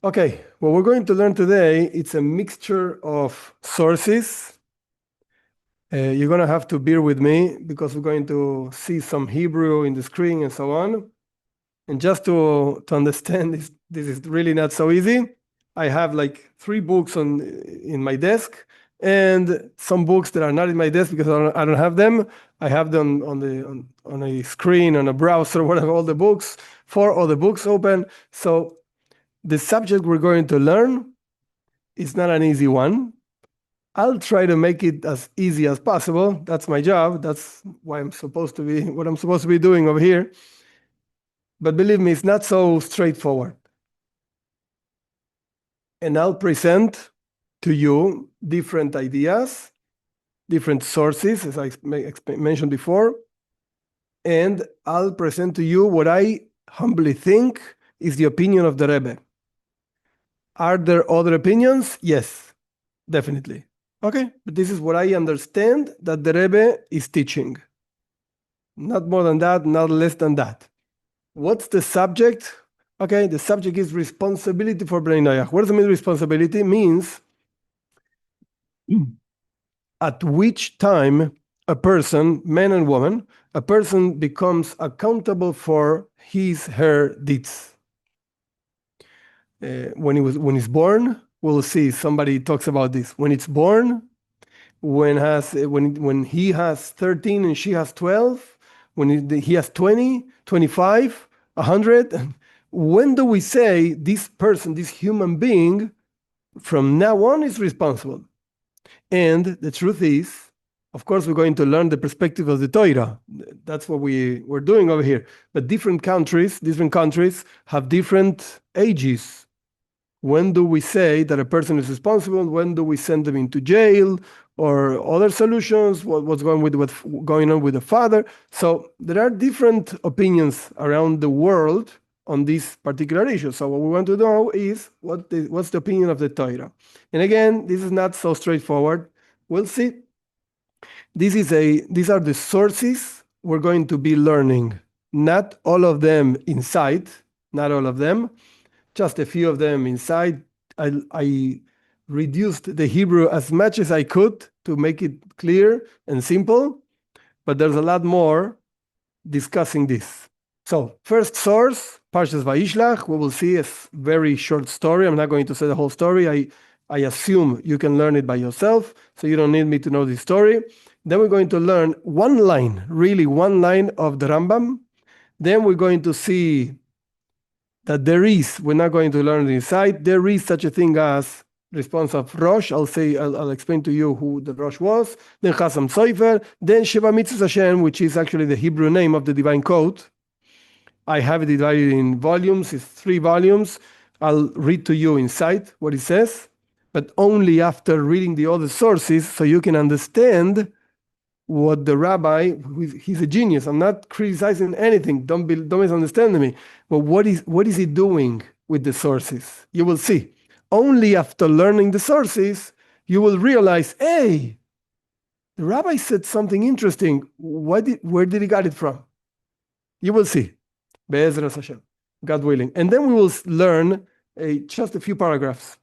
Okay, what we're going to learn today, it's a mixture of sources. You're going to have to bear with me because we're going to see some Hebrew in the screen and so on. And just to understand this is really not so easy. I have like 3 books in my desk and some books that are not in my desk because I don't have them. I have them on a screen, on a browser, whatever, all the books, 4 other books open. So the subject we're going to learn is not an easy one. I'll try to make it as easy as possible. That's my job. That's what I'm supposed to be doing over here. But believe me, it's not so straightforward. And I'll present to you different ideas, different sources, as I mentioned before. And I'll present to you what I humbly think is the opinion of the Rebbe. Are there other opinions? Yes, definitely. Okay, but this is what I understand that the Rebbe is teaching. Not more than that, not less than that. What's the subject? Okay, the subject is responsibility for Bnei Noach. What does it mean, responsibility? It means at which time a person, man and woman, a person becomes accountable for her deeds. When he's born, we'll see somebody talks about this. When it's born, when he has 13 and she has 12, when he has 20, 25, 100, when do we say this person, this human being, from now on is responsible? And the truth is, of course, we're going to learn the perspective of the Torah. That's what we're doing over here. But different countries have different ages. When do we say that a person is responsible? When do we send them into jail or other solutions? What's going on with the father? So there are different opinions around the world on this particular issue. So what we want to know is what's the opinion of the Torah. And again, this is not so straightforward. We'll see. These are the sources we're going to be learning. Not all of them inside, not all of them. Just a few of them inside. I reduced the Hebrew as much as I could to make it clear and simple, but there's a lot more discussing this. So first source, Parshas Vayishlach. We will see a very short story. I'm not going to say the whole story. I assume you can learn it by yourself, so you don't need me to know the story. Then we're going to learn one line of the Rambam. Then we're going to see that we're not going to learn it inside, there is such a thing as response of Rosh. I'll explain to you who the Rosh was. Then Chasam Sofer. Then Sheva Mitzvos Hashem, which is actually the Hebrew name of the Divine Code. I have it divided in volumes. It's 3 volumes. I'll read to you inside what it says, but only after reading the other sources so you can understand what the rabbi, he's a genius. I'm not criticizing anything. Don't misunderstand me. But what is he doing with the sources? You will see. Only after learning the sources, you will realize, hey, the rabbi said something interesting. Where did he get it from? You will see. Be'ezras Hashem, God willing. And then we will learn just a few paragraphs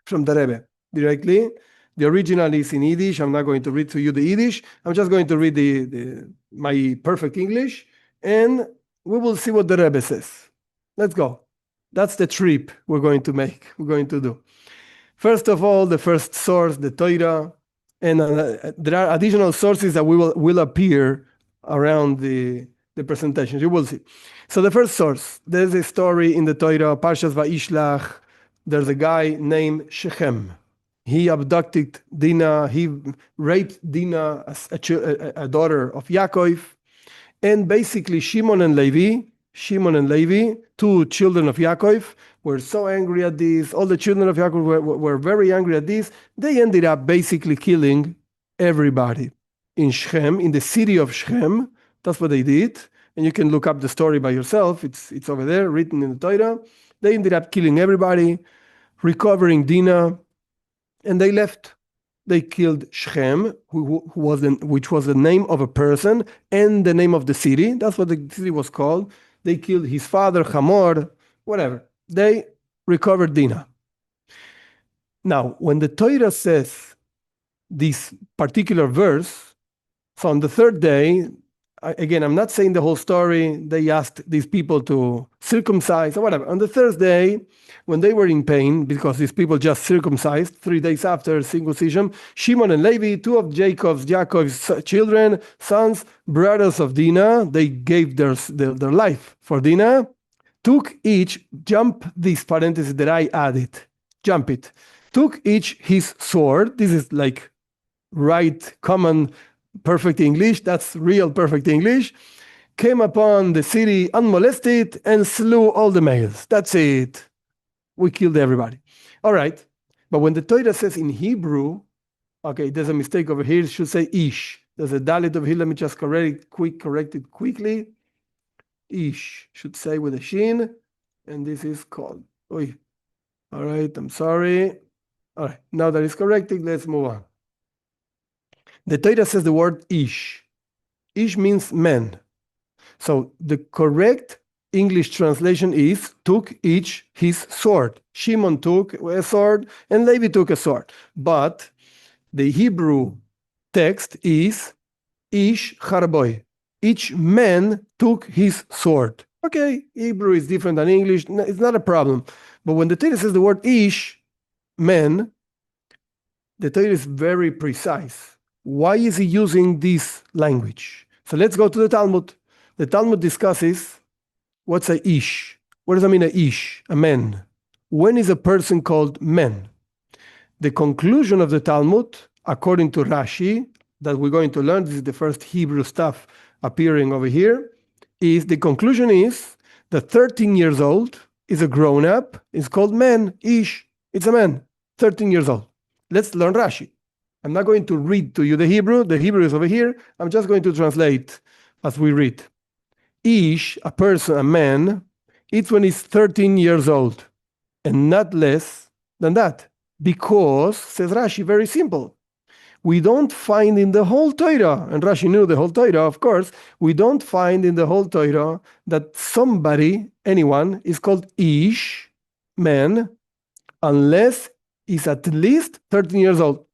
from the Rebbe directly. The original is in Yiddish. I'm not going to read to you the Yiddish. I'm just going to read my perfect English, and we will see what the Rebbe says. Let's go. That's the trip we're going to make. We're going to do. First of all, the first source, the Torah, and there are additional sources that will appear around the presentations. You will see. So the first source, there's a story in the Torah, Parshas Vayishlach. There's a guy named Shechem. He abducted Dinah. He raped Dinah, a daughter of Yaakov. And basically, Shimon and Levi, 2 children of Yaakov, were so angry at this. All the children of Yaakov were very angry at this. They ended up basically killing everybody in Shechem, in the city of Shechem. That's what they did. And you can look up the story by yourself. It's over there, written in the Torah. They ended up killing everybody, recovering Dinah. And they left. They killed Shechem, which was the name of a person and the name of the city. That's what the city was called. They killed his father, Hamor, whatever. They recovered Dinah. Now, when the Torah says this particular verse, so on the third day, again, I'm not saying the whole story. They asked these people to circumcise or whatever. On the third day, when they were in pain, because these people just circumcised 3 days after circumcision, Shimon and Levi, two of Jacob's children, sons, brothers of Dinah, they gave their life for Dinah, took each, jump this parenthesis that I added, jump it, took each his sword. This is like right common perfect English, that's real perfect English, came upon the city unmolested and slew all the males. That's it. We killed everybody. All right. But when the Torah says in Hebrew, okay, there's a mistake over here. It should say ish. There's a dalit over here. Let me just correct it quickly. Ish should say with a shin. And this is called. Oy. All right. I'm sorry. All right. Now that is corrected, let's move on. The Torah says the word ish. Ish means man. So the correct English translation is took each his sword. Shimon took a sword and Levi took a sword. But the Hebrew text is ish harboy. Each man took his sword. Okay, Hebrew is different than English. It's not a problem. But when the Torah says the word ish, man, the Torah is very precise. Why is he using this language? So let's go to the Talmud. The Talmud discusses what's a ish. What does that mean, a ish, a man? When is a person called man? The conclusion of the Talmud, according to Rashi, that we're going to learn, this is the first Hebrew stuff appearing over here, is the conclusion is that 13 years old is a grown-up, is called man, ish. It's a man, 13 years old. Let's learn Rashi. I'm not going to read to you the Hebrew. The Hebrew is over here. I'm just going to translate as we read. Ish, a person, a man, it's when he's 13 years old and not less than that. Because, says Rashi, very simple. We don't find in the whole Torah, and Rashi knew the whole Torah, of course, we don't find in the whole Torah that somebody, anyone, is called Ish, man, unless he's at least 13 years old.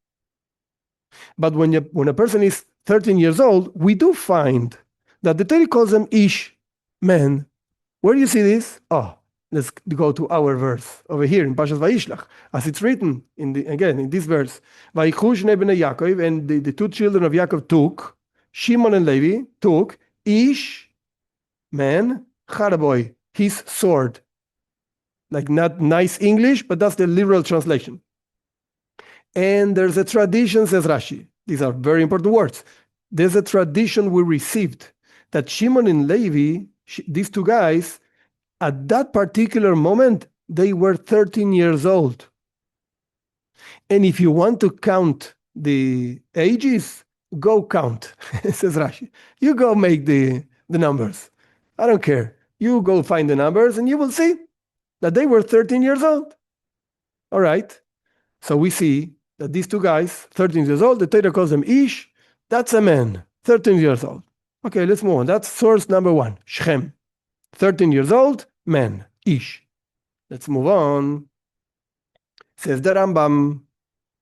But when a person is 13 years old, we do find that the Torah calls them ish, men. Where do you see this? Oh, let's go to our verse over here in Pashas Vayishlach, as it's written in this verse. Vayichu shnei bnei Yaakov, and the two children of Yaakov took, Shimon and Levi took ish, man, charaboy, his sword. Like not nice English, but that's the literal translation. And there's a tradition, says Rashi. These are very important words. There's a tradition we received that Shimon and Levi, these two guys, at that particular moment, they were 13 years old. And if you want to count the ages, go count, says Rashi. You go make the numbers. I don't care. You go find the numbers and you will see that they were 13 years old. All right. So we see that these two guys, 13 years old, the Torah calls them Ish, that's a man, 13 years old. Okay, let's move on. That's source number one, Shechem. 13 years old, man, Ish. Let's move on. Says the Rambam,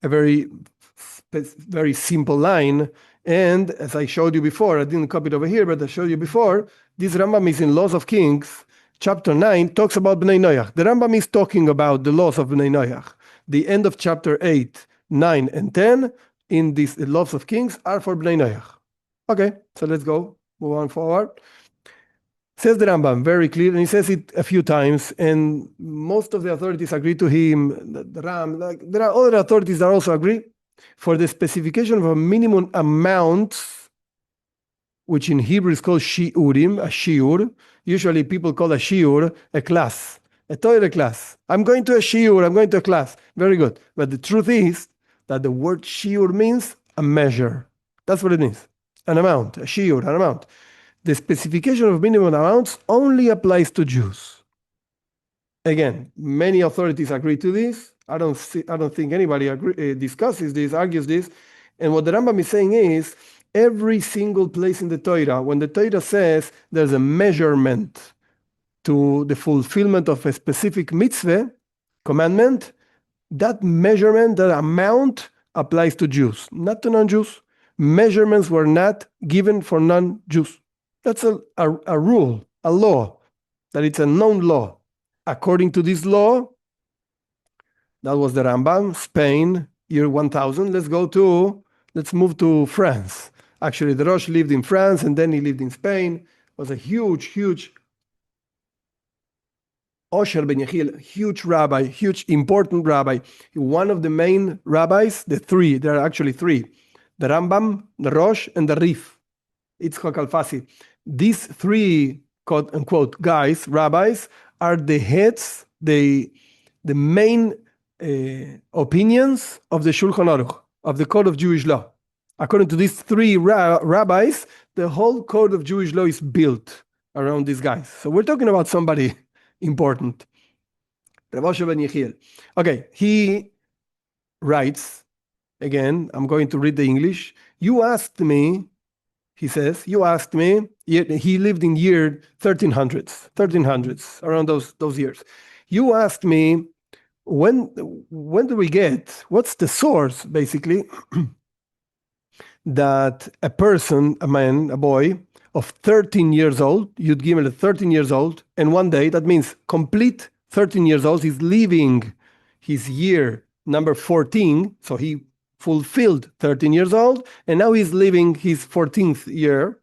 a very simple line. And as I showed you before, I didn't copy it over here, but I showed you before, this Rambam is in Laws of Kings, chapter 9, talks about Bnei Noach. The Rambam is talking about the laws of Bnei Noach. The end of chapter 8, 9, and 10 in these Laws of Kings are for Bnei Noach. Okay, so let's go, move on forward. Says the Rambam, very clear, and he says it a few times, and most of the authorities agree to him. There are other authorities that also agree for the specification of a minimum amount, which in Hebrew is called shiurim, a shiur. Usually people call a shiur a class, a Torah class. I'm going to a shiur, I'm going to a class. Very good. But the truth is that the word shiur means a measure. That's what it means. An amount, a shiur, an amount. The specification of minimum amounts only applies to Jews. Again, many authorities agree to this. I don't think anybody discusses this, argues this. And what the Rambam is saying is, every single place in the Torah, when the Torah says there's a measurement to the fulfillment of a specific mitzvah, commandment, that measurement, that amount applies to Jews, not to non-Jews. Measurements were not given for non-Jews. That's a rule, a law, that it's a known law. According to this law, that was the Rambam, Spain, year 1000. Let's move to France. Actually, the Rosh lived in France and then he lived in Spain. It was a huge Osher ben Yechiel, huge rabbi, huge important rabbi. One of the main rabbis, there are actually three, the Rambam, the Rosh, and the Rif, Yitzchak Alfasi. These three, quote unquote, guys, rabbis, are the heads, the main opinions of the Shulchan Aruch, of the Code of Jewish Law. According to these three rabbis, the whole Code of Jewish Law is built around these guys. So we're talking about somebody important. Rabbi ben Yechiel. Okay, he writes, again, I'm going to read the English. You asked me, he says, he lived in year 1300s, around those years. You asked me, when do we get, what's the source, basically, that a person, a man, a boy, of 13 years old, you'd give him at 13 years old, and one day, that means complete 13 years old, he's leaving his year number 14, so he fulfilled 13 years old, and now he's living his 14th year.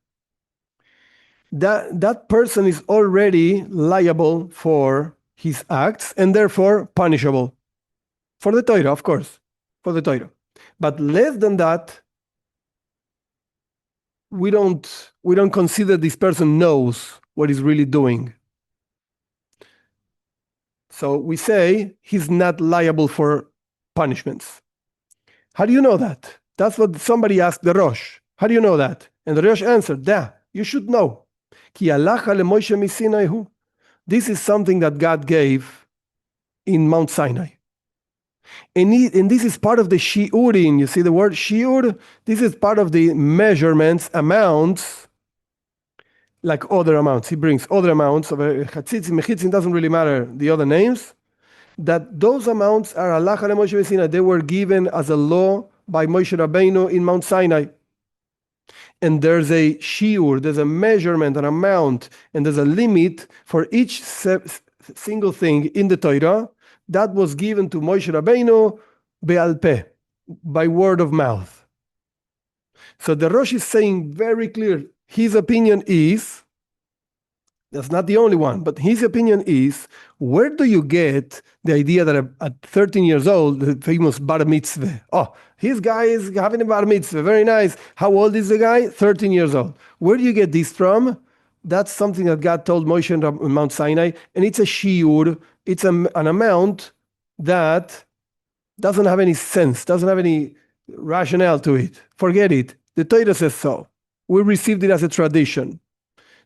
That person is already liable for his acts, and therefore punishable. For the Torah, of course, for the Torah. But less than that, we don't consider this person knows what he's really doing. So we say he's not liable for punishments. How do you know that? That's what somebody asked the Rosh. How do you know that? And the Rosh answered, you should know. This is something that God gave in Mount Sinai. And this is part of the shiurim. You see the word shiur? This is part of the measurements, amounts, like other amounts. He brings other amounts of chatzitzim, mechitzim, doesn't really matter the other names. That those amounts are halacha leMoshe Sinai. They were given as a law by Moshe Rabbeinu in Mount Sinai. And there's a shiur, there's a measurement, an amount, and there's a limit for each single thing in the Torah that was given to Moshe Rabbeinu be'al peh, by word of mouth. So the Rosh is saying very clear, his opinion is, that's not the only one, but his opinion is, where do you get the idea that at 13 years old, the famous bar mitzvah, his guy is having a bar mitzvah, very nice. How old is the guy? 13 years old. Where do you get this from? That's something that God told Moshe in Mount Sinai, and it's a shiur, it's an amount that doesn't have any sense, doesn't have any rationale to it. Forget it. The Torah says so. We received it as a tradition.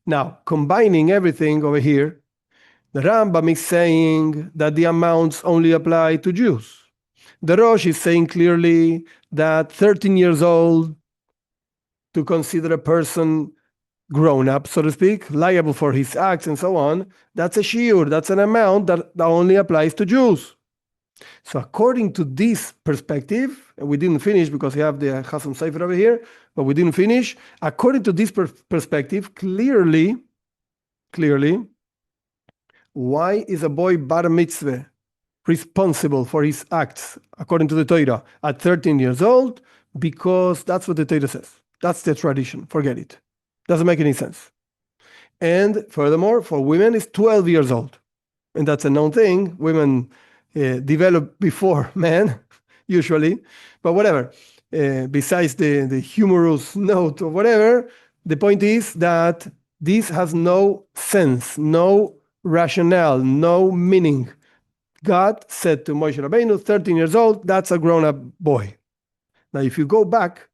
Now, combining everything over here, the Rambam is saying that the amounts only apply to Jews. The Rosh is saying clearly that 13 years old, to consider a person grown up, so to speak, liable for his acts and so on, that's a shiur, that's an amount that only applies to Jews. So according to this perspective, and we didn't finish because we have the Chasam Sofer over here, but we didn't finish. According to this perspective, clearly, why is a boy bar mitzvah responsible for his acts, according to the Torah, at 13 years old? Because that's what the Torah says. That's the tradition. Forget it. Doesn't make any sense. And furthermore, for women, it's 12 years old. And that's a known thing. Women develop before men, usually. But whatever. Besides the humorous note or whatever, the point is that this has no sense, no rationale, no meaning. God said to Moshe Rabbeinu, 13 years old, that's a grown-up boy. Now, if you go back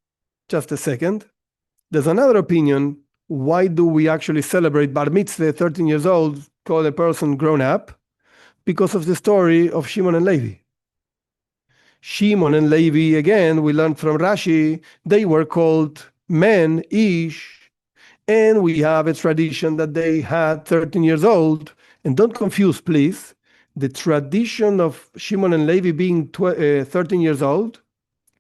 just a second, there's another opinion. Why do we actually celebrate Bar Mitzvah, 13 years old, call a person grown up? Because of the story of Shimon and Levi. Shimon and Levi, again, we learned from Rashi, they were called men, ish, and we have a tradition that they had 13 years old. And don't confuse, please. the tradition of Shimon and Levi being 13 years old,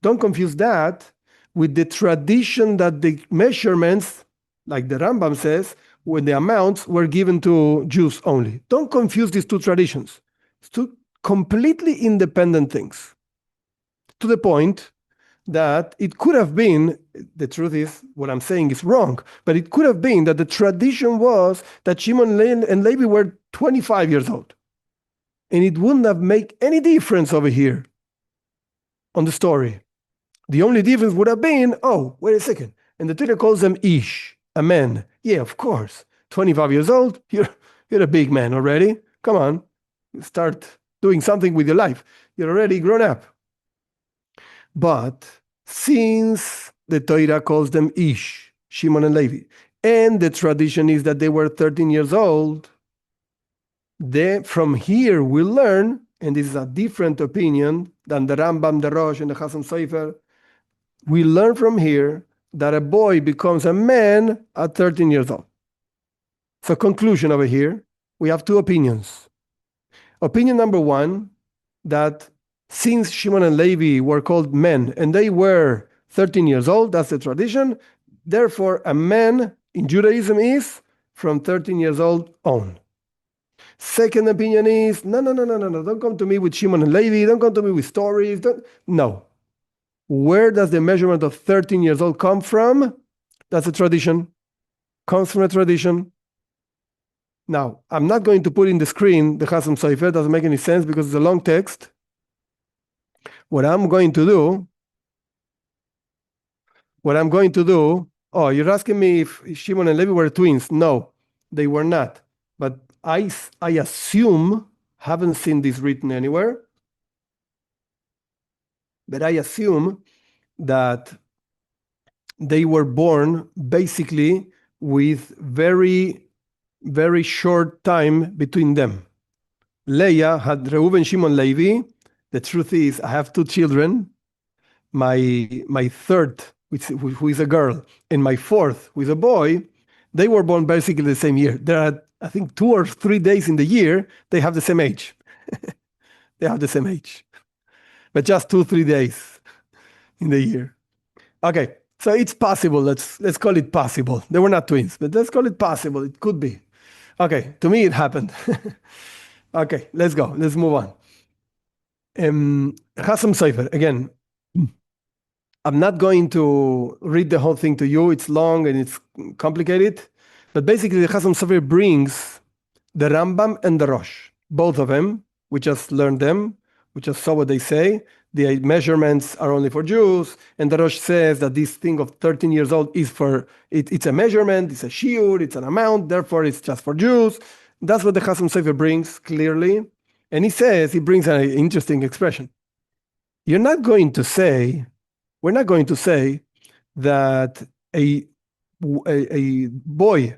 don't confuse that with the tradition that the measurements, like the Rambam says, when the amounts were given to Jews only. Don't confuse these two traditions. It's two completely independent things. To the point that it could have been, the truth is, what I'm saying is wrong, but it could have been that the tradition was that Shimon and Levi were 25 years old. And it wouldn't have made any difference over here on the story. The only difference would have been, oh, wait a second. And the Torah calls them Ish, a man. Yeah, of course. 25 years old, you're a big man already. Come on, start doing something with your life. You're already grown up. But since the Torah calls them Ish, Shimon and Levi, and the tradition is that they were 13 years old, then from here we learn, and this is a different opinion than the Rambam, the Rosh, and the Chasam Sofer, we learn from here that a boy becomes a man at 13 years old. So conclusion over here, we have two opinions. Opinion number one, that since Shimon and Levi were called men and they were 13 years old, that's the tradition, therefore a man in Judaism is from 13 years old on. Second opinion is, no, don't come to me with Shimon and Levi, don't come to me with stories, no. Where does the measurement of 13 years old come from? That's a tradition. Comes from a tradition. Now, I'm not going to put in the screen the Chasam Sofer, doesn't make any sense because it's a long text. What I'm going to do, oh, you're asking me if Shimon and Levi were twins. No, they were not. But I assume, haven't seen this written anywhere, but I assume that they were born basically with very, very short time between them. Leah had Reuven, Shimon, Levi. The truth is, I have two children. My third, who is a girl, and my fourth, who is a boy, they were born basically the same year. There are, I think, 2 or 3 days in the year, they have the same age. They have the same age. But just 2-3 days in the year. Okay, so it's possible. Let's call it possible. They were not twins, but let's call it possible. It could be. Okay, to me it happened. Okay, let's go. Let's move on. Chasam Sofer, again, I'm not going to read the whole thing to you. It's long and it's complicated. But basically, the Chasam Sofer brings the Rambam and the Rosh, both of them. We just learned them. We just saw what they say. The measurements are only for Jews. And the Rosh says that this thing of 13 years old is it's a measurement, it's a shiur, it's an amount, therefore it's just for Jews. That's what the Chasam Sofer brings clearly. And he brings an interesting expression. We're not going to say that a boy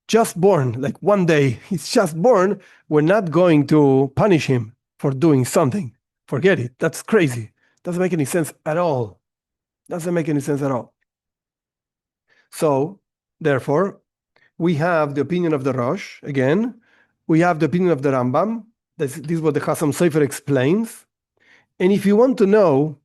just born, like one day, he's just born, we're not going to punish him for doing something. Forget it. That's crazy. Doesn't make any sense at all. So, therefore, we have the opinion of the Rosh, again. We have the opinion of the Rambam. This is what the Chasam Sofer explains. And if you want to know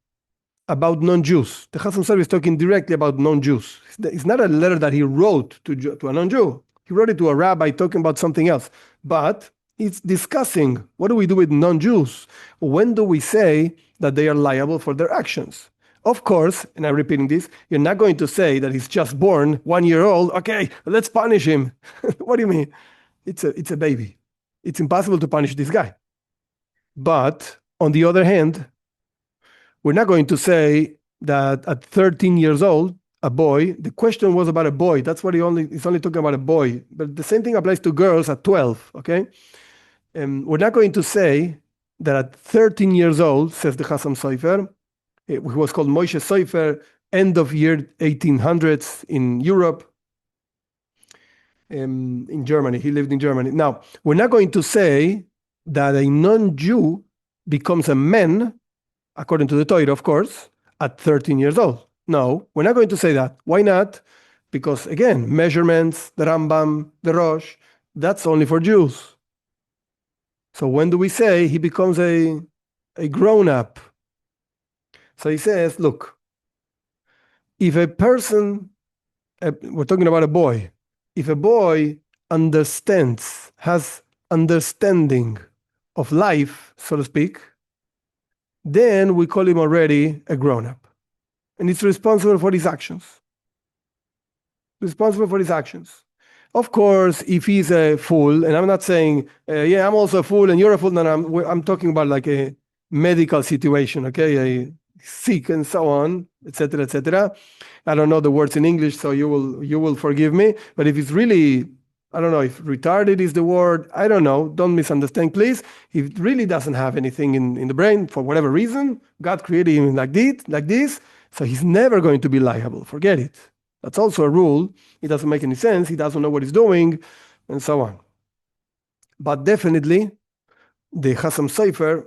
about non-Jews, the Chasam Sofer is talking directly about non-Jews. It's not a letter that he wrote to a non-Jew. He wrote it to a rabbi talking about something else. But it's discussing, what do we do with non-Jews? When do we say that they are liable for their actions? Of course, and I'm repeating this, you're not going to say that he's just born 1 year old. Okay, let's punish him. What do you mean? It's a baby. It's impossible to punish this guy. But on the other hand, we're not going to say that at 13 years old, a boy, the question was about a boy. That's what he's only talking about a boy. But the same thing applies to girls at 12, okay? We're not going to say that at 13 years old, says the Chasam Sofer, who was called Moshe Sofer, end of year 1800s in Europe, in Germany. He lived in Germany. Now, we're not going to say that a non-Jew becomes a man, according to the Torah, of course, at 13 years old. No, we're not going to say that. Why not? Because, again, measurements, the Rambam, the Rosh, that's only for Jews. So when do we say he becomes a grown-up? So he says, look, if a person, we're talking about a boy, if a boy understands, has understanding of life, so to speak, then we call him already a grown-up. And it's responsible for his actions. Responsible for his actions. Of course, if he's a fool, and I'm not saying, yeah, I'm also a fool and you're a fool, and I'm talking about like a medical situation, okay, a sick and so on, etc., etc. I don't know the words in English, so you will forgive me. But if it's really, I don't know if retarded is the word, I don't know, don't misunderstand, please. If it really doesn't have anything in the brain for whatever reason, God created him like this, so he's never going to be liable. Forget it. That's also a rule. It doesn't make any sense. He doesn't know what he's doing, and so on. But definitely, the Chasam Sofer,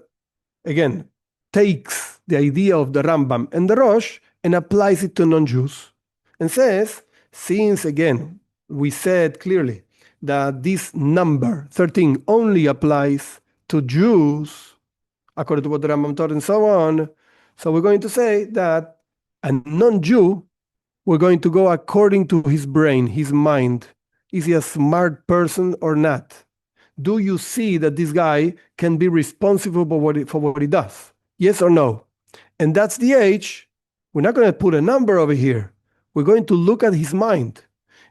again, takes the idea of the Rambam and the Rosh and applies it to non-Jews. And says, since, again, we said clearly that this number, 13, only applies to Jews, according to what the Rambam taught and so on, so we're going to say that a non-Jew, we're going to go according to his brain, his mind. Is he a smart person or not? Do you see that this guy can be responsible for what he does? Yes or no? And that's the age. We're not going to put a number over here. We're going to look at his mind.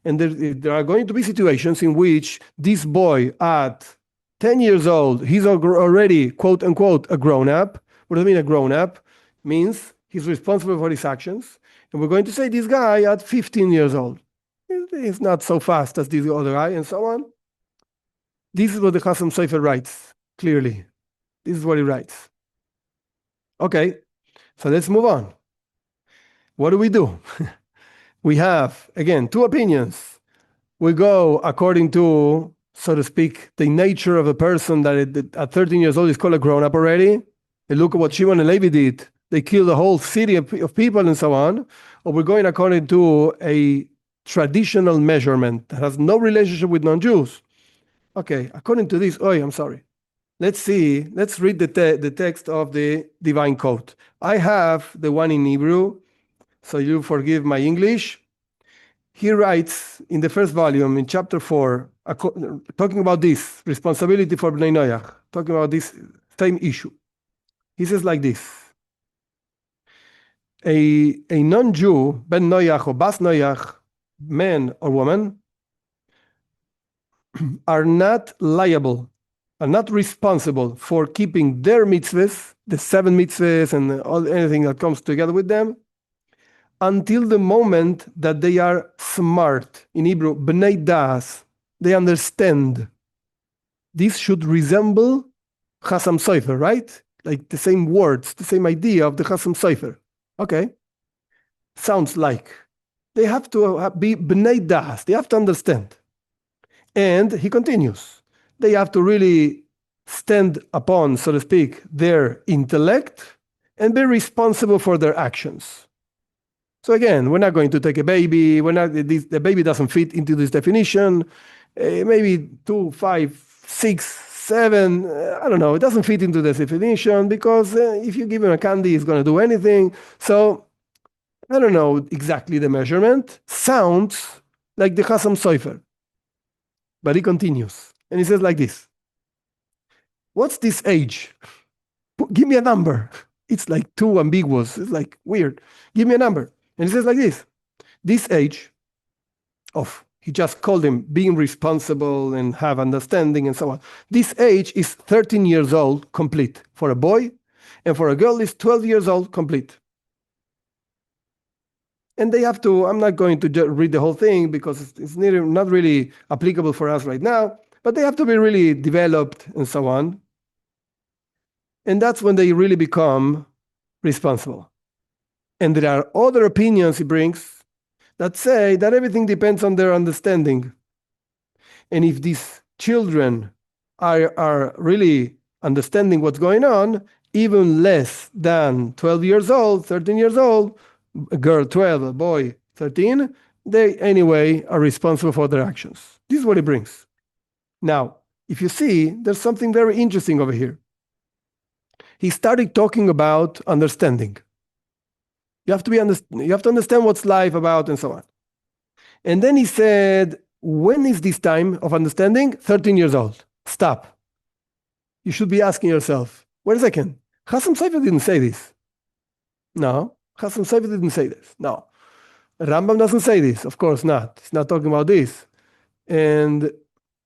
And there are going to be situations in which this boy at 10 years old, he's already, quote unquote, a grown-up. What does it mean, a grown-up? Means he's responsible for his actions. And we're going to say this guy at 15 years old, he's not so fast as this other guy, and so on. This is what the Chasam Sofer writes, clearly. This is what he writes. Okay, so let's move on. What do? We have, again, two opinions. We go according to, so to speak, the nature of a person that at 13 years old is called a grown-up already. And look at what Shimon and Levi did. They killed a whole city of people and so on. Or we're going according to a traditional measurement that has no relationship with non-Jews. Okay, according to this, I'm sorry. Let's read the text of the Divine Code. I have the one in Hebrew, so you forgive my English. He writes in the first volume, in chapter 4, talking about this, responsibility for Bnei Noach, talking about this same issue. He says like this: a non-Jew, Ben Noach or Bas Noach, man or woman, are not liable, are not responsible for keeping their mitzvahs, the 7 mitzvahs and anything that comes together with them, until the moment that they are smart. In Hebrew, Bnei Das, they understand. This should resemble Chasam Sofer, right? Like the same words, the same idea of the Chasam Sofer. Okay. Sounds like they have to be Bnei Das, they have to understand. And he continues, they have to really stand upon, so to speak, their intellect and be responsible for their actions. So again, we're not going to take a baby. The baby doesn't fit into this definition. Maybe 2, 5, 6, 7. I don't know. It doesn't fit into this definition because if you give him a candy, he's going to do anything. So I don't know exactly the measurement. Sounds like the Chasam Sofer. But he continues. And he says like this: what's this age? Give me a number. It's like too ambiguous. It's like weird. Give me a number. And he says like this age of, he just called him being responsible and have understanding and so on. This age is 13 years old complete for a boy, and for a girl is 12 years old complete. And they have to, I'm not going to read the whole thing because it's not really applicable for us right now, but they have to be really developed and so on. And that's when they really become responsible. And there are other opinions he brings that say that everything depends on their understanding. And if these children are really understanding what's going on, even less than 12 years old, 13 years old, a girl 12, a boy 13, they anyway are responsible for their actions. This is what he brings. Now, if you see, there's something very interesting over here. He started talking about understanding. You have to understand what's life about and so on. And then he said, when is this time of understanding? 13 years old. Stop. You should be asking yourself, wait a second. Chasam Sofer didn't say this. No, Chasam Sofer didn't say this. No. Rambam doesn't say this. Of course not. He's not talking about this. And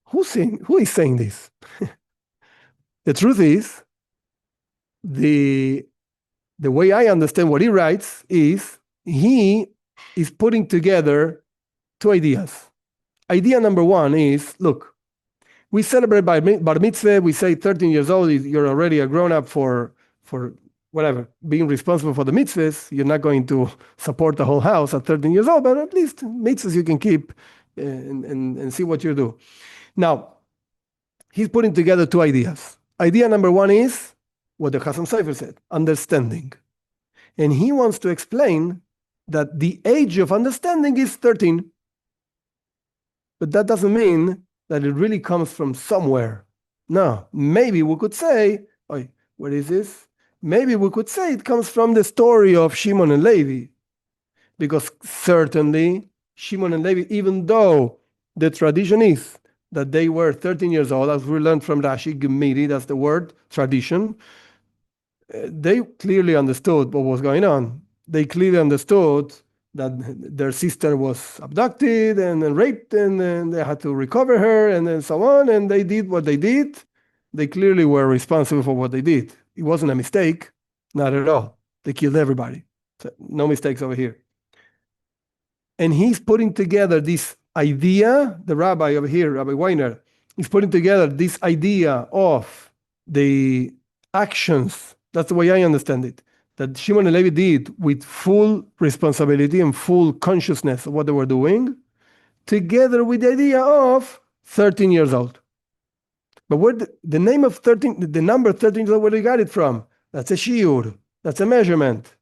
who is saying this? The truth is, the way I understand what he writes is he is putting together two ideas. Idea number one is, look, we celebrate bar mitzvah, we say 13 years old, you're already a grown-up for whatever, being responsible for the mitzvahs. You're not going to support the whole house at 13 years old, but at least mitzvahs you can keep and see what you do. Now, he's putting together two ideas. Idea number one is what the Chasam Sofer said, understanding. And he wants to explain that the age of understanding is 13. But that doesn't mean that it really comes from somewhere. No, maybe we could say, what is this? Maybe we could say it comes from the story of Shimon and Levi. Because certainly, Shimon and Levi, even though the tradition is that they were 13 years old, as we learned from Rashi, Gemiri, that's the word, tradition, they clearly understood what was going on. They clearly understood that their sister was abducted and raped, and they had to recover her, and then so on, and they did what they did. They clearly were responsible for what they did. It wasn't a mistake, not at all. They killed everybody. So no mistakes over here. And he's putting together this idea, the rabbi over here, Rabbi Weiner, is putting together this idea of the actions. That's the way I understand it. That Shimon and Levi did with full responsibility and full consciousness of what they were doing, together with the idea of 13 years old. But where the name of 13, the number 13 years old, where they got it from? That's a shiur. That's a measurement.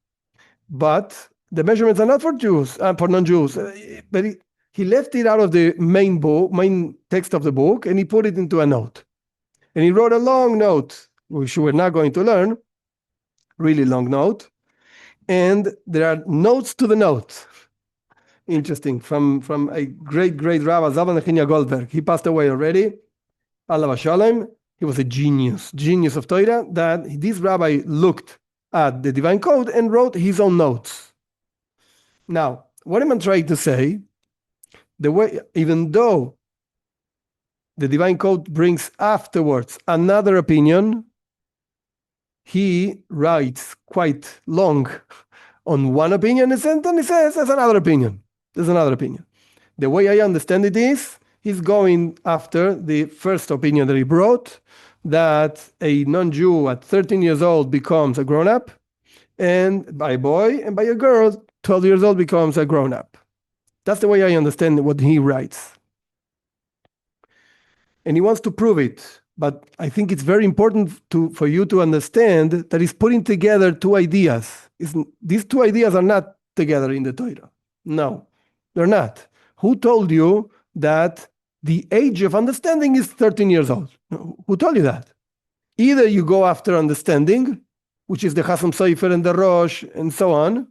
But the measurements are not for Jews, for non-Jews. But he left it out of the main text of the book, and he put it into a note. And he wrote a long note, which we're not going to learn, really long note. And there are notes to the note. Interesting, from a great Rabbi, Zalman Nechemia Goldberg. He passed away already. Allah Shalom. He was a genius of Torah, that this rabbi looked at the divine code and wrote his own notes. Now, what am I trying to say? The way, even though the divine code brings afterwards another opinion, he writes quite long on one opinion, and then he says, there's another opinion. There's another opinion. The way I understand it is, he's going after the first opinion that he brought, that a non-Jew at 13 years old becomes a grown-up, and by a boy and by a girl, 12 years old becomes a grown-up. That's the way I understand what he writes. And he wants to prove it. But I think it's very important for you to understand that he's putting together two ideas. These two ideas are not together in the Torah. No, they're not. Who told you that the age of understanding is 13 years old? Who told you that? Either you go after understanding, which is the Chasam Sofer and the Rosh and so on.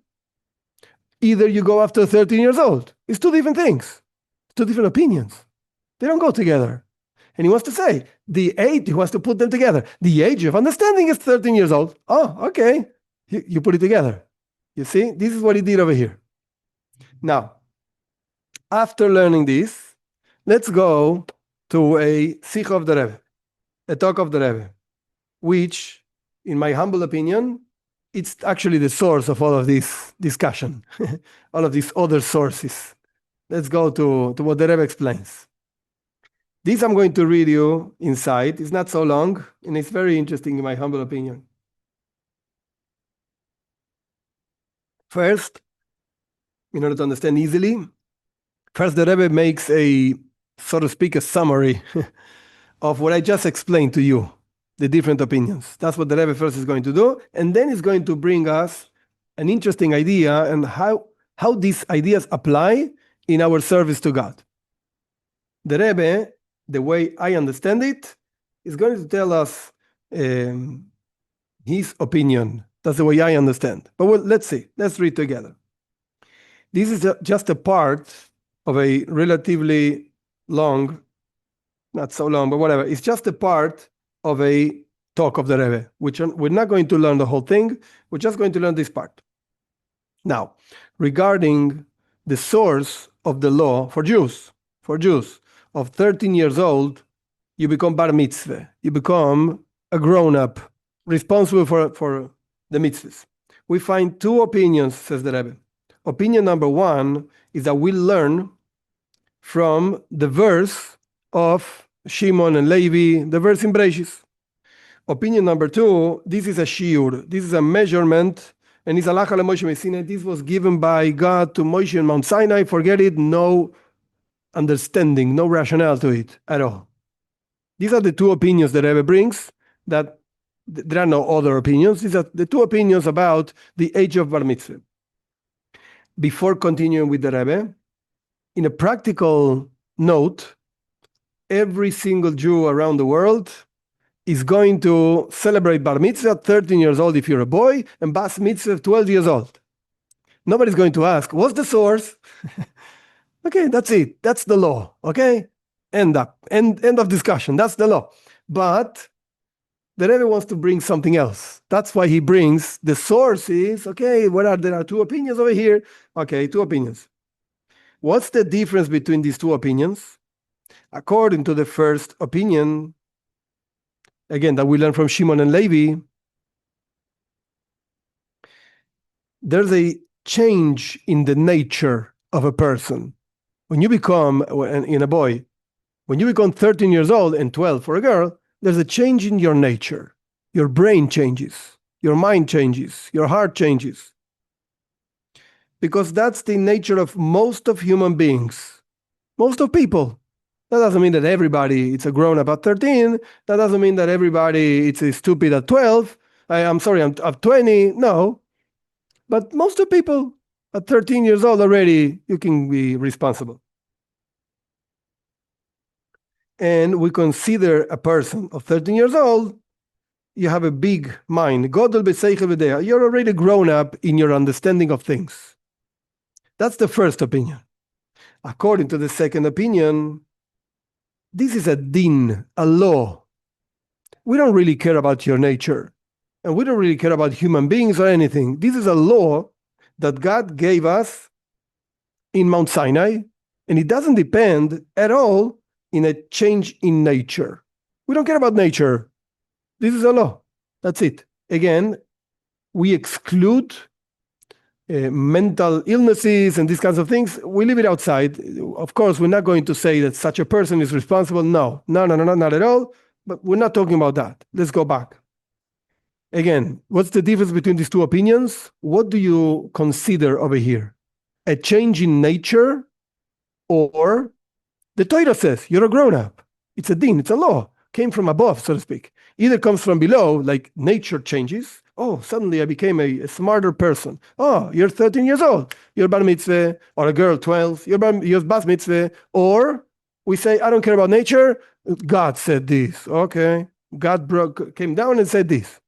Either you go after 13 years old. It's two different things. Two different opinions. They don't go together. And he wants to say, he wants to put them together. The age of understanding is 13 years old. Oh, okay. You put it together. You see, this is what he did over here. Now, after learning this, let's go to a Sikh of the Rebbe, a talk of the Rebbe, which, in my humble opinion, it's actually the source of all of this discussion, all of these other sources. Let's go to what the Rebbe explains. This I'm going to read you inside. It's not so long, and it's very interesting in my humble opinion. First, in order to understand easily, first the Rebbe makes a, so to speak, a summary of what I just explained to you, the different opinions. That's what the Rebbe first is going to do, and then he's going to bring us an interesting idea and how these ideas apply in our service to God. The Rebbe the way I understand it, is going to tell us his opinion. That's the way I understand. But let's see. Let's read together. This is just a part of a relatively long, not so long, but whatever. It's just a part of a talk of the Rebbe, which we're not going to learn the whole thing. We're just going to learn this part. Now, regarding the source of the law for Jews of 13 years old, you become bar mitzvah. You become a grown-up, responsible for the mitzvahs. We find two opinions, says the Rebbe. Opinion number one is that we learn from the verse of Shimon and Levi, the verse in Breshis. Opinion number two, this is a shiur, this is a measurement, and it's halacha leMoshe Messina. This was given by God to Moshe in Mount Sinai. Forget it, no understanding, no rationale to it at all. These are the two opinions that Rebbe brings, that there are no other opinions. These are the two opinions about the age of bar mitzvah. Before continuing with the Rebbe, in a practical note, every single Jew around the world is going to celebrate bar mitzvah 13 years old if you're a boy, and bas mitzvah 12 years old. Nobody's going to ask, what's the source? Okay, that's it. That's the law. Okay? End of discussion. That's the law. But the Rebbe wants to bring something else. That's why he brings the sources. Okay, there are two opinions over here. Okay, two opinions. What's the difference between these two opinions? According to the first opinion, again, that we learn from Shimon and Levi, there's a change in the nature of a person. When you become, in a boy, when you become 13 years old and 12 for a girl, there's a change in your nature. Your brain changes, your mind changes, your heart changes. Because that's the nature of most of human beings, most of people. That doesn't mean that everybody it's a grown-up at 13. That doesn't mean that everybody it's a stupid at 12. I'm 20. No. But most of people at 13 years old already, you can be responsible. And we consider a person of 13 years old, you have a big mind. You're already grown up in your understanding of things. That's the first opinion. According to the second opinion, this is a din, a law. We don't really care about your nature, and we don't really care about human beings or anything. This is a law that God gave us in Mount Sinai, and it doesn't depend at all in a change in nature. We don't care about nature. This is a law. That's it. Again, we exclude mental illnesses and these kinds of things. We leave it outside. Of course, we're not going to say that such a person is responsible. No, not at all. But we're not talking about that. Let's go back. Again, what's the difference between these two opinions? What do you consider over here? A change in nature, or the Torah says you're a grown-up. It's a din, it's a law. Came from above, so to speak. Either comes from below, like nature changes. Oh, suddenly I became a smarter person. Oh, you're 13 years old. You're bar mitzvah, or a girl 12. You're bas mitzvah. Or we say, I don't care about nature. God said this. Okay. God came down and said this.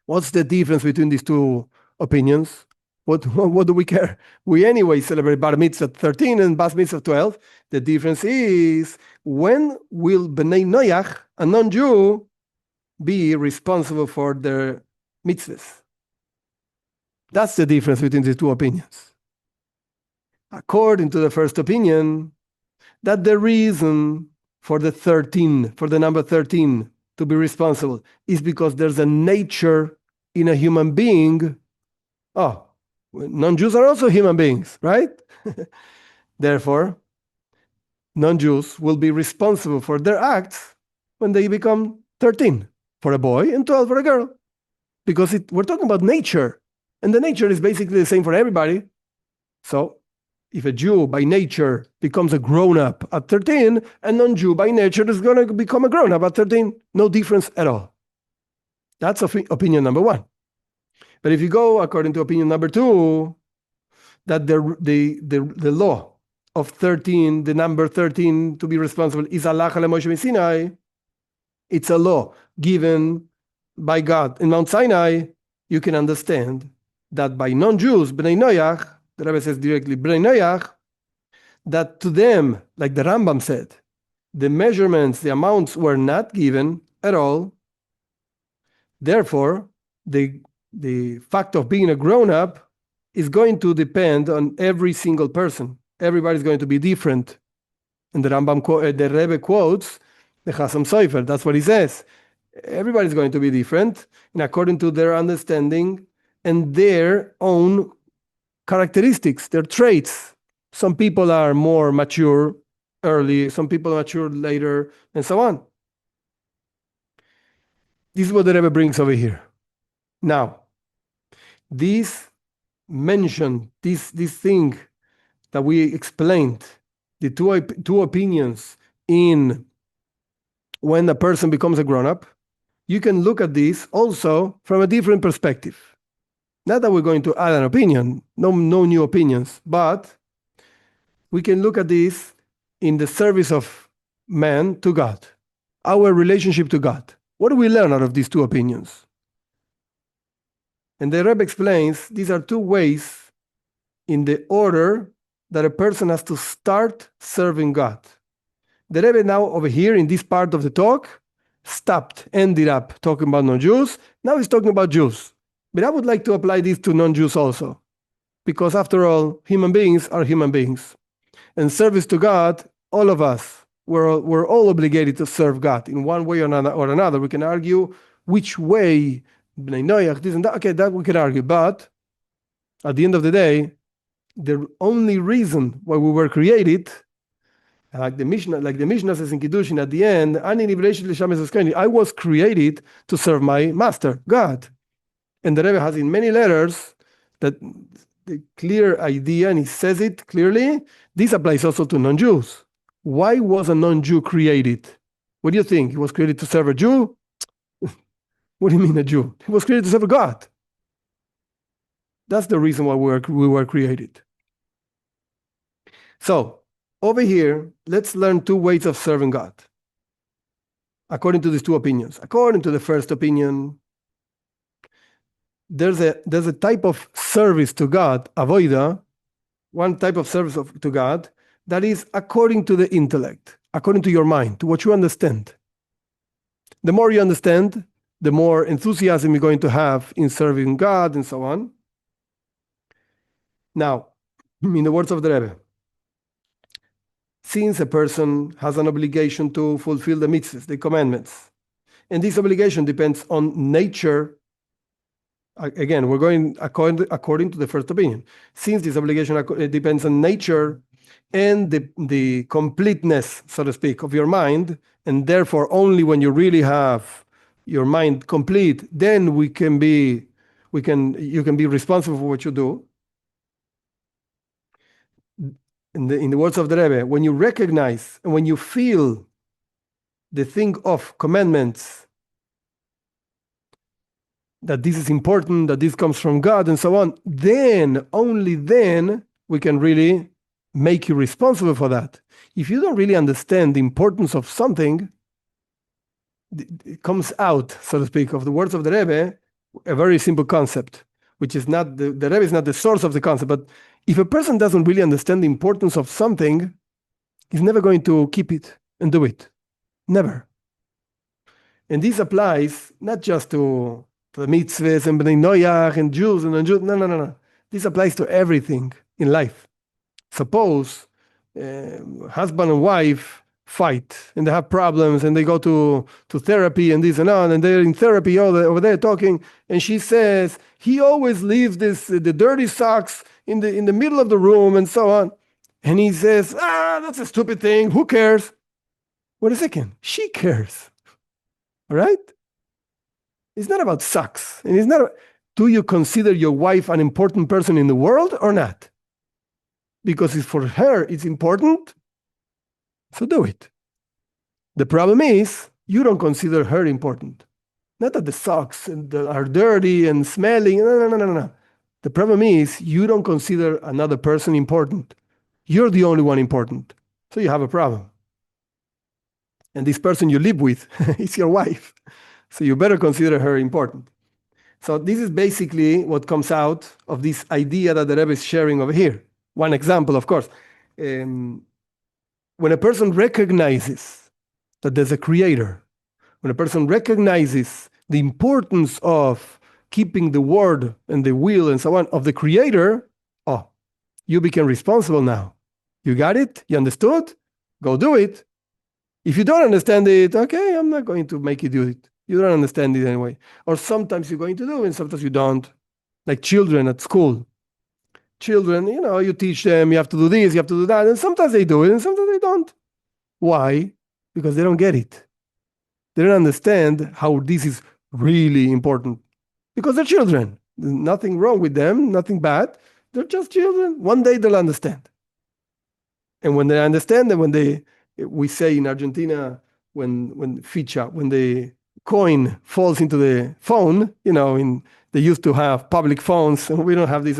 What's the difference between these two opinions? What do we care? We anyway celebrate bar mitzvah 13 and bas mitzvah 12. The difference is, when will Bnei Noach, a non-Jew, be responsible for their mitzvahs? That's the difference between the two opinions. According to the first opinion, that the reason for the number 13 to be responsible is because there's a nature in a human being. Oh, non-Jews are also human beings, right? Therefore, non-Jews will be responsible for their acts when they become 13 for a boy and 12 for a girl. Because we're talking about nature, and the nature is basically the same for everybody. So if a Jew by nature becomes a grown-up at 13, a non-Jew by nature is going to become a grown-up at 13. No difference at all. That's opinion number one. But if you go according to opinion number two, that the law of 13, the number 13 to be responsible is halacha leMoshe Sinai. It's a law given by God in Mount Sinai. You can understand that by non-Jews, Bnei Noach, the Rabbi says directly, Bnei Noach, that to them, like the Rambam said, the measurements, the amounts were not given at all. Therefore, the fact of being a grown-up is going to depend on every single person. Everybody's going to be different. And the Rambam, the Rebbe quotes the Chasam Sofer. That's what he says. Everybody's going to be different, and according to their understanding and their own characteristics, their traits. Some people are more mature early, some people mature later, and so on. This is what the Rebbe brings over here. Now, this mention, this thing that we explained, the two opinions in when a person becomes a grown-up, you can look at this also from a different perspective. Not that we're going to add an opinion, no new opinions, but we can look at this in the service of man to God, our relationship to God. What do we learn out of these two opinions? And the Rebbe explains these are two ways in the order that a person has to start serving God. The Rebbe now over here in this part of the talk ended up talking about non-Jews. Now he's talking about Jews. But I would like to apply this to non-Jews also, because after all, human beings are human beings. And service to God, all of us, we're all obligated to serve God in one way or another. We can argue which way, Bnei Noach, this and that. Okay, that we can argue. But at the end of the day, the only reason why we were created, like the Mishnah says in Kiddushin at the end, I was created to serve my master, God. And the Rebbe has in many letters that the clear idea, and he says it clearly, this applies also to non-Jews. Why was a non-Jew created? What do you think? He was created to serve a Jew? What do you mean a Jew? He was created to serve a God. That's the reason why we were created. So, over here, let's learn two ways of serving God, according to these two opinions. According to the first opinion, there's a type of service to God, avoida, one type of service to God that is according to the intellect, according to your mind, to what you understand. The more you understand, the more enthusiasm you're going to have in serving God and so on. Now, in the words of the Rebbe, since a person has an obligation to fulfill the mitzvahs, the commandments, and this obligation depends on nature. Again, we're going according to the first opinion. Since this obligation depends on nature and the completeness, so to speak, of your mind, and therefore only when you really have your mind complete, then you can be responsible for what you do. In the words of the Rebbe, when you recognize and when you feel the thing of commandments, that this is important, that this comes from God and so on, then, only then, we can really make you responsible for that. If you don't really understand the importance of something, it comes out, so to speak, of the words of the Rebbe, a very simple concept, which is not, the Rebbe is not the source of the concept, but if a person doesn't really understand the importance of something, he's never going to keep it and do it. Never. And this applies not just to the mitzvahs and Bnei Noach and Jews and non-Jews. No. This applies to everything in life. Suppose husband and wife fight and they have problems and they go to therapy and this and on, and they're in therapy over there talking, and she says, he always leaves the dirty socks in the middle of the room and so on. And he says, that's a stupid thing. Who cares? Wait a second. She cares. All right? It's not about socks. And it's not, do you consider your wife an important person in the world or not? Because it's for her, it's important. So do it. The problem is, you don't consider her important. Not that the socks are dirty and smelling. No. The problem is, you don't consider another person important. You're the only one important. So you have a problem. And this person you live with is your wife. So you better consider her important. So this is basically what comes out of this idea that the Rebbe is sharing over here. One example, of course. When a person recognizes that there's a creator, when a person recognizes the importance of keeping the word and the will and so on of the creator, oh, you became responsible now. You got it? You understood? Go do it. If you don't understand it, okay, I'm not going to make you do it. You don't understand it anyway. Or sometimes you're going to do it and sometimes you don't. Like children at school. Children, you teach them, you have to do this, you have to do that, and sometimes they do it and sometimes they don't. Why? Because they don't get it. They don't understand how this is really important. Because they're children. There's nothing wrong with them, nothing bad. They're just children. One day they'll understand. And when they understand, and we say in Argentina, when ficha, when the coin falls into the phone, they used to have public phones, and we don't have this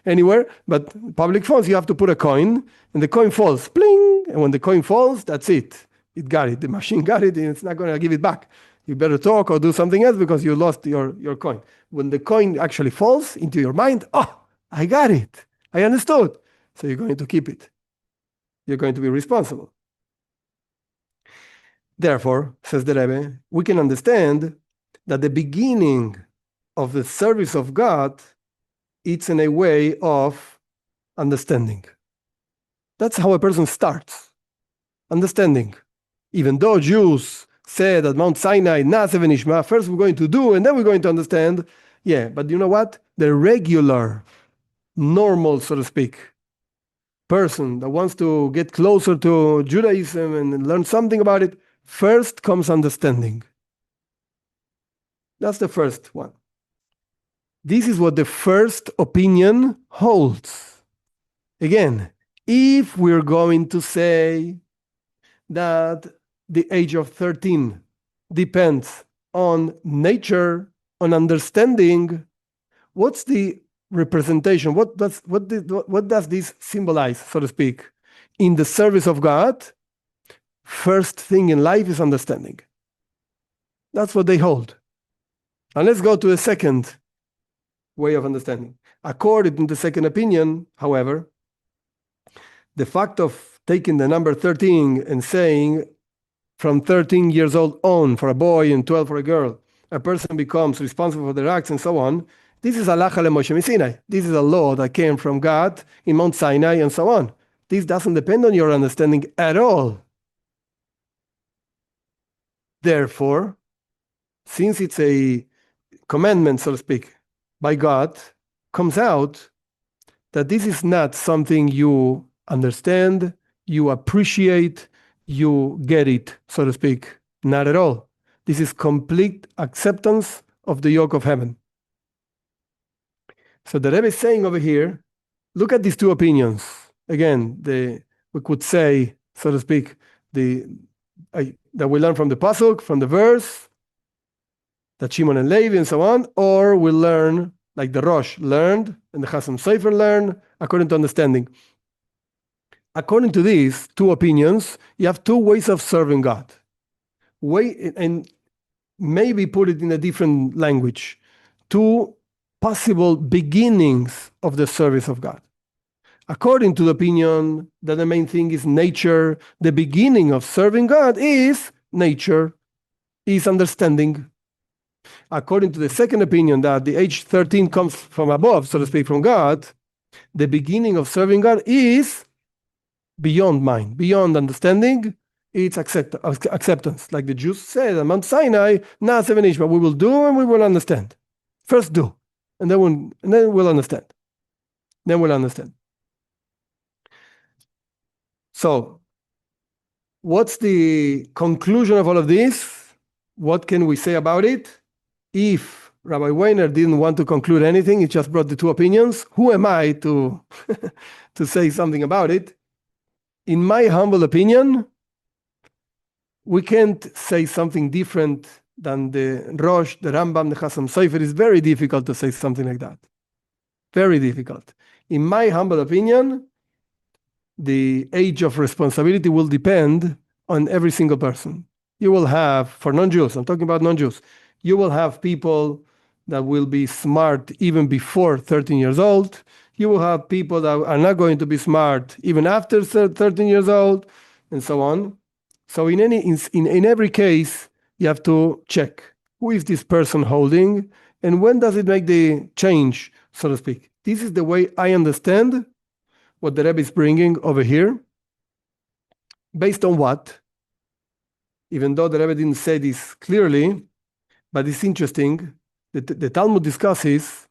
anywhere, but public phones, you have to put a coin, and the coin falls, pling, and when the coin falls, that's it. It got it. The machine got it, and it's not going to give it back. You better talk or do something else because you lost your coin. When the coin actually falls into your mind, oh, I got it. I understood. So you're going to keep it. You're going to be responsible. Therefore, says the Rebbe, we can understand that the beginning of the service of God, it's in a way of understanding. That's how a person starts. Understanding. Even though Jews said at Mount Sinai, Na'aseh v'nishma, first we're going to do and then we're going to understand. Yeah, but you know what? The regular, normal, so to speak, person that wants to get closer to Judaism and learn something about it, first comes understanding. That's the first one. This is what the first opinion holds. Again, if we're going to say that the age of 13 depends on nature, on understanding, what's the representation? What does this symbolize, so to speak? In the service of God, first thing in life is understanding. That's what they hold. And let's go to a second way of understanding. According to the second opinion, however, the fact of taking the number 13 and saying from 13 years old on for a boy and 12 for a girl, a person becomes responsible for their acts and so on, this is halacha leMoshe Sinai. This is a law that came from God in Mount Sinai and so on. This doesn't depend on your understanding at all. Therefore, since it's a commandment, so to speak, by God, comes out that this is not something you understand, you appreciate, you get it, so to speak. Not at all. This is complete acceptance of the yoke of heaven. So the Rebbe is saying over here, look at these two opinions. Again, we could say, so to speak, that we learn from the pasuk, from the verse, that Shimon and Levi and so on, or we learn like the Rosh learned and the Chasam Sofer learned according to understanding. According to these two opinions, you have two ways of serving God. And maybe put it in a different language. Two possible beginnings of the service of God. According to the opinion that the main thing is nature, the beginning of serving God is nature, is understanding. According to the second opinion that the age 13 comes from above, so to speak, from God, the beginning of serving God is beyond mind, beyond understanding. It's acceptance. Like the Jews said at Mount Sinai, Na'aseh v'nishma, we will do and we will understand. First do, and then we'll understand. Then we'll understand. So, what's the conclusion of all of this? What can we say about it? If Rabbi Weiner didn't want to conclude anything, he just brought the two opinions. Who am I to, to say something about it? In my humble opinion, we can't say something different than the Rosh, the Rambam, the Chasam Sofer. It's very difficult to say something like that. Very difficult. In my humble opinion, the age of responsibility will depend on every single person. You will have, for non-Jews, I'm talking about non-Jews, you will have people that will be smart even before 13 years old. You will have people that are not going to be smart even after 13 years old, and so on. So in every case, you have to check who is this person holding and when does it make the change, so to speak. This is the way I understand what the Rebbe is bringing over here. Based on what? Even though the Rebbe didn't say this clearly, but it's interesting. The Talmud discusses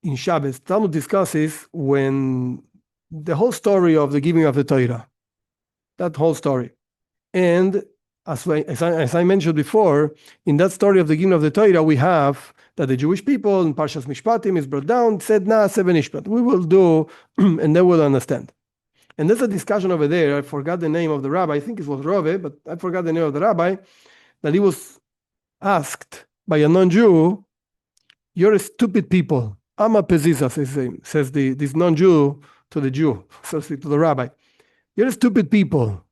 in Shabbos, Talmud discusses when the whole story of the giving of the Torah, that whole story. And as I mentioned before, in that story of the giving of the Torah, we have that the Jewish people in Parshas Mishpatim is brought down, said, Na'aseh v'nishpat. We will do, and they will understand. And there's a discussion over there. I forgot the name of the rabbi. I think it was Rabbi, but I forgot the name of the rabbi, that he was asked by a non-Jew, you're a stupid people. Ama pezisa, says this non-Jew to the Jew, so to the rabbi. You're a stupid people.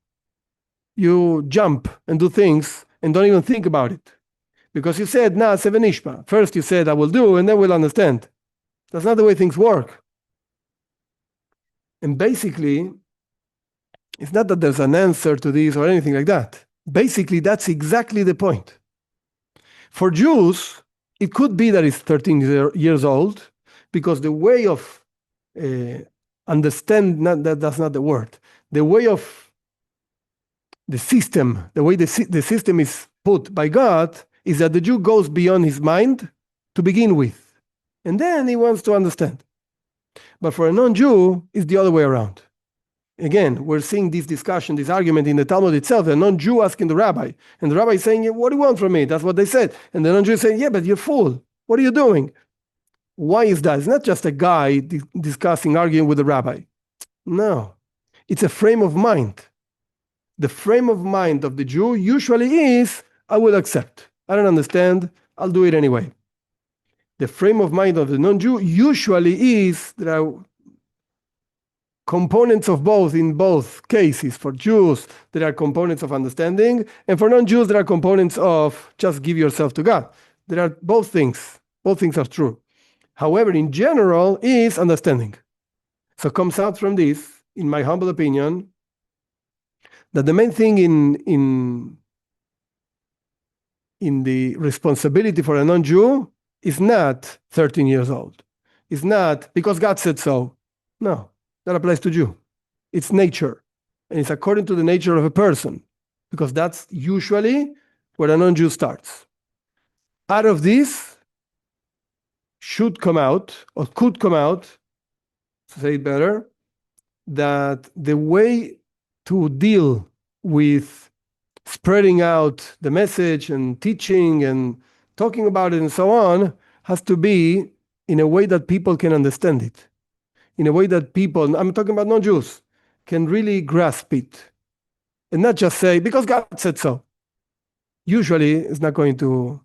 You jump and do things and don't even think about it. Because you said, Na'aseh v'nishpat. First you said, I will do, and then we'll understand. That's not the way things work. And basically, it's not that there's an answer to this or anything like that. Basically, that's exactly the point. For Jews, it could be that it's 13 years old, because the way of that's not the word. The way of the system, the way the system is put by God, is that the Jew goes beyond his mind to begin with. And then he wants to understand. But for a non-Jew, it's the other way around. Again, we're seeing this discussion, this argument in the Talmud itself. A non-Jew asking the rabbi, and the rabbi is saying, what do you want from me? That's what they said. And the non-Jew is saying, yeah, but you're fool. What are you doing? Why is that? It's not just a guy discussing, arguing with the rabbi. No, it's a frame of mind. The frame of mind of the Jew usually is, I will accept. I don't understand. I'll do it anyway. The frame of mind of the non-Jew usually is, there are components of both in both cases. For Jews, there are components of understanding, and for non-Jews, there are components of just give yourself to God. There are both things. Both things are true. However, in general, is understanding. So comes out from this, in my humble opinion, that the main thing in the responsibility for a non-Jew is not 13 years old. It's not because God said so. No, that applies to Jew. It's nature. And it's according to the nature of a person, because that's usually where a non-Jew starts. Out of this should come out, or could come out, to say it better, that the way to deal with spreading out the message and teaching and talking about it and so on has to be in a way that people can understand it. In a way that people, I'm talking about non-Jews, can really grasp it. And not just say, because God said so. Usually it's not going to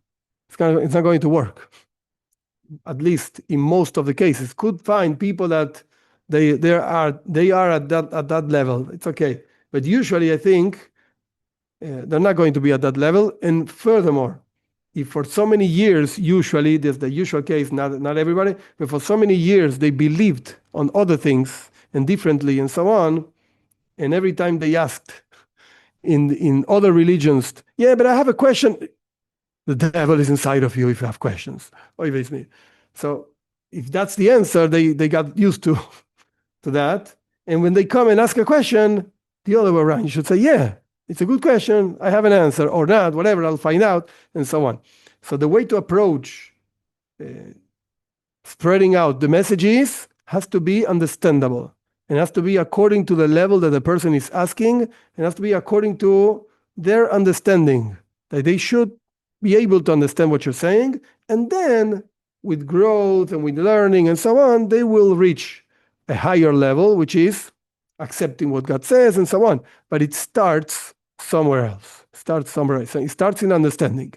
work. At least in most of the cases. Could find people that they are at that level. It's okay. But usually I think they're not going to be at that level. And furthermore, if for so many years, usually, there's the usual case, not everybody, but for so many years they believed on other things and differently and so on, and every time they asked in other religions, yeah, but I have a question, the devil is inside of you if you have questions. So if that's the answer, they got used to that. And when they come and ask a question, the other way around, you should say, yeah, it's a good question. I have an answer or not, whatever, I'll find out, and so on. So the way to approach spreading out the messages has to be understandable. It has to be according to the level that the person is asking. It has to be according to their understanding, that they should be able to understand what you're saying. And then with growth and with learning and so on, they will reach a higher level, which is accepting what God says and so on. But it starts somewhere else. So it starts in understanding.